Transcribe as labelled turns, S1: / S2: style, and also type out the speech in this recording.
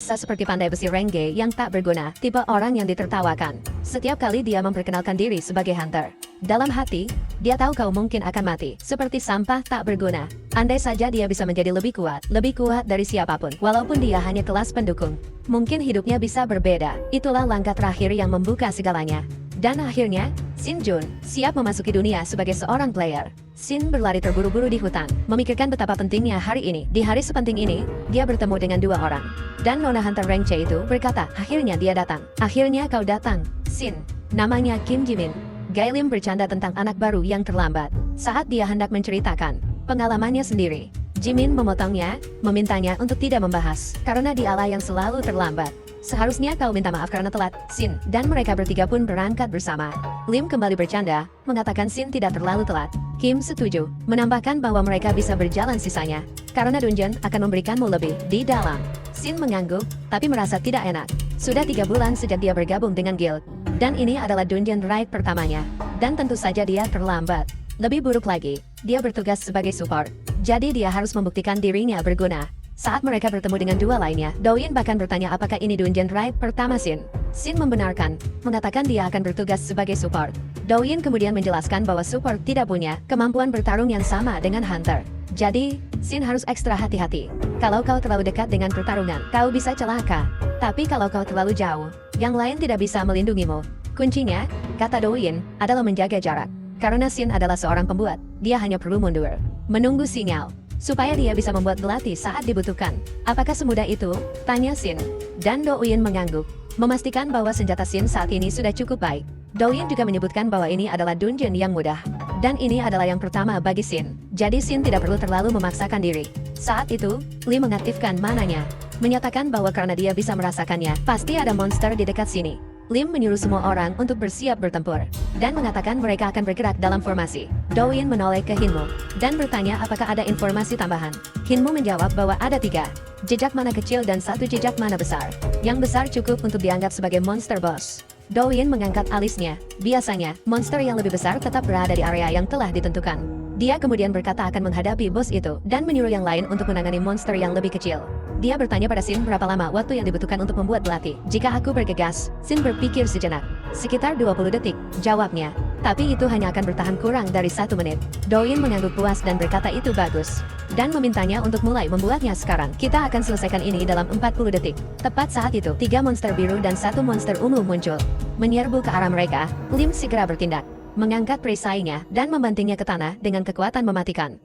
S1: terasa seperti pandai besi Renge yang tak berguna, tipe orang yang ditertawakan. Setiap kali dia memperkenalkan diri sebagai hunter. Dalam hati, dia tahu kau mungkin akan mati, seperti sampah tak berguna. Andai saja dia bisa menjadi lebih kuat dari siapapun, walaupun dia hanya kelas pendukung. Mungkin hidupnya bisa berbeda. Itulah langkah terakhir yang membuka segalanya. Dan akhirnya, Shin Jun siap memasuki dunia sebagai seorang player. Shin berlari terburu-buru di hutan, memikirkan betapa pentingnya hari ini. Di hari sepenting ini, dia bertemu dengan dua orang. Dan Nona Hunter Rank C itu berkata, akhirnya dia datang. Akhirnya kau datang, Shin. Namanya Kim Jimin. Gai Lim bercanda tentang anak baru yang terlambat. Saat dia hendak menceritakan pengalamannya sendiri, Jimin memotongnya, memintanya untuk tidak membahas, karena dialah yang selalu terlambat. Seharusnya kau minta maaf karena telat, Shin. Dan mereka bertiga pun berangkat bersama. Lim kembali bercanda, mengatakan Shin tidak terlalu telat. Kim setuju, menambahkan bahwa mereka bisa berjalan sisanya, karena Dungeon akan memberikanmu lebih di dalam. Shin mengangguk, tapi merasa tidak enak. Sudah 3 bulan sejak dia bergabung dengan guild, dan ini adalah Dungeon Ride pertamanya. Dan tentu saja dia terlambat. Lebih buruk lagi, dia bertugas sebagai support. Jadi dia harus membuktikan dirinya berguna. Saat mereka bertemu dengan dua lainnya, Douyin bahkan bertanya apakah ini Dungeon Ride pertama Shin. Shin membenarkan, mengatakan dia akan bertugas sebagai support. Douyin kemudian menjelaskan bahwa support tidak punya kemampuan bertarung yang sama dengan Hunter. Jadi, Shin harus ekstra hati-hati. Kalau kau terlalu dekat dengan pertarungan, kau bisa celaka. Tapi kalau kau terlalu jauh, yang lain tidak bisa melindungimu. Kuncinya, kata Douyin, adalah menjaga jarak. Karena Shin adalah seorang pembuat, dia hanya perlu mundur, menunggu sinyal, supaya dia bisa membuat belati saat dibutuhkan. Apakah semudah itu? Tanya Shin. Dan Douyin mengangguk, memastikan bahwa senjata Shin saat ini sudah cukup baik. Douyin juga menyebutkan bahwa ini adalah dungeon yang mudah. Dan ini adalah yang pertama bagi Shin. Jadi Shin tidak perlu terlalu memaksakan diri. Saat itu, Lee mengaktifkan mananya, menyatakan bahwa karena dia bisa merasakannya, pasti ada monster di dekat sini. Lim menyuruh semua orang untuk bersiap bertempur, dan mengatakan mereka akan bergerak dalam formasi. Douyin menoleh ke Hinmu, dan bertanya apakah ada informasi tambahan. Hinmu menjawab bahwa ada 3 jejak mana kecil dan 1 jejak mana besar. Yang besar cukup untuk dianggap sebagai monster boss. Douyin mengangkat alisnya. Biasanya, monster yang lebih besar tetap berada di area yang telah ditentukan. Dia kemudian berkata akan menghadapi bos itu, dan menyuruh yang lain untuk menangani monster yang lebih kecil. Dia bertanya pada Shin berapa lama waktu yang dibutuhkan untuk membuat belati. Jika aku bergegas, Shin berpikir sejenak. Sekitar 20 detik, jawabnya. Tapi itu hanya akan bertahan kurang dari 1 menit. Douyin mengangguk puas dan berkata itu bagus. Dan memintanya untuk mulai membuatnya sekarang. Kita akan selesaikan ini dalam 40 detik. Tepat saat itu, 3 monster biru dan 1 monster ungu muncul. Menyerbu ke arah mereka, Lim segera bertindak, mengangkat perisainya dan membantingnya ke tanah dengan kekuatan mematikan.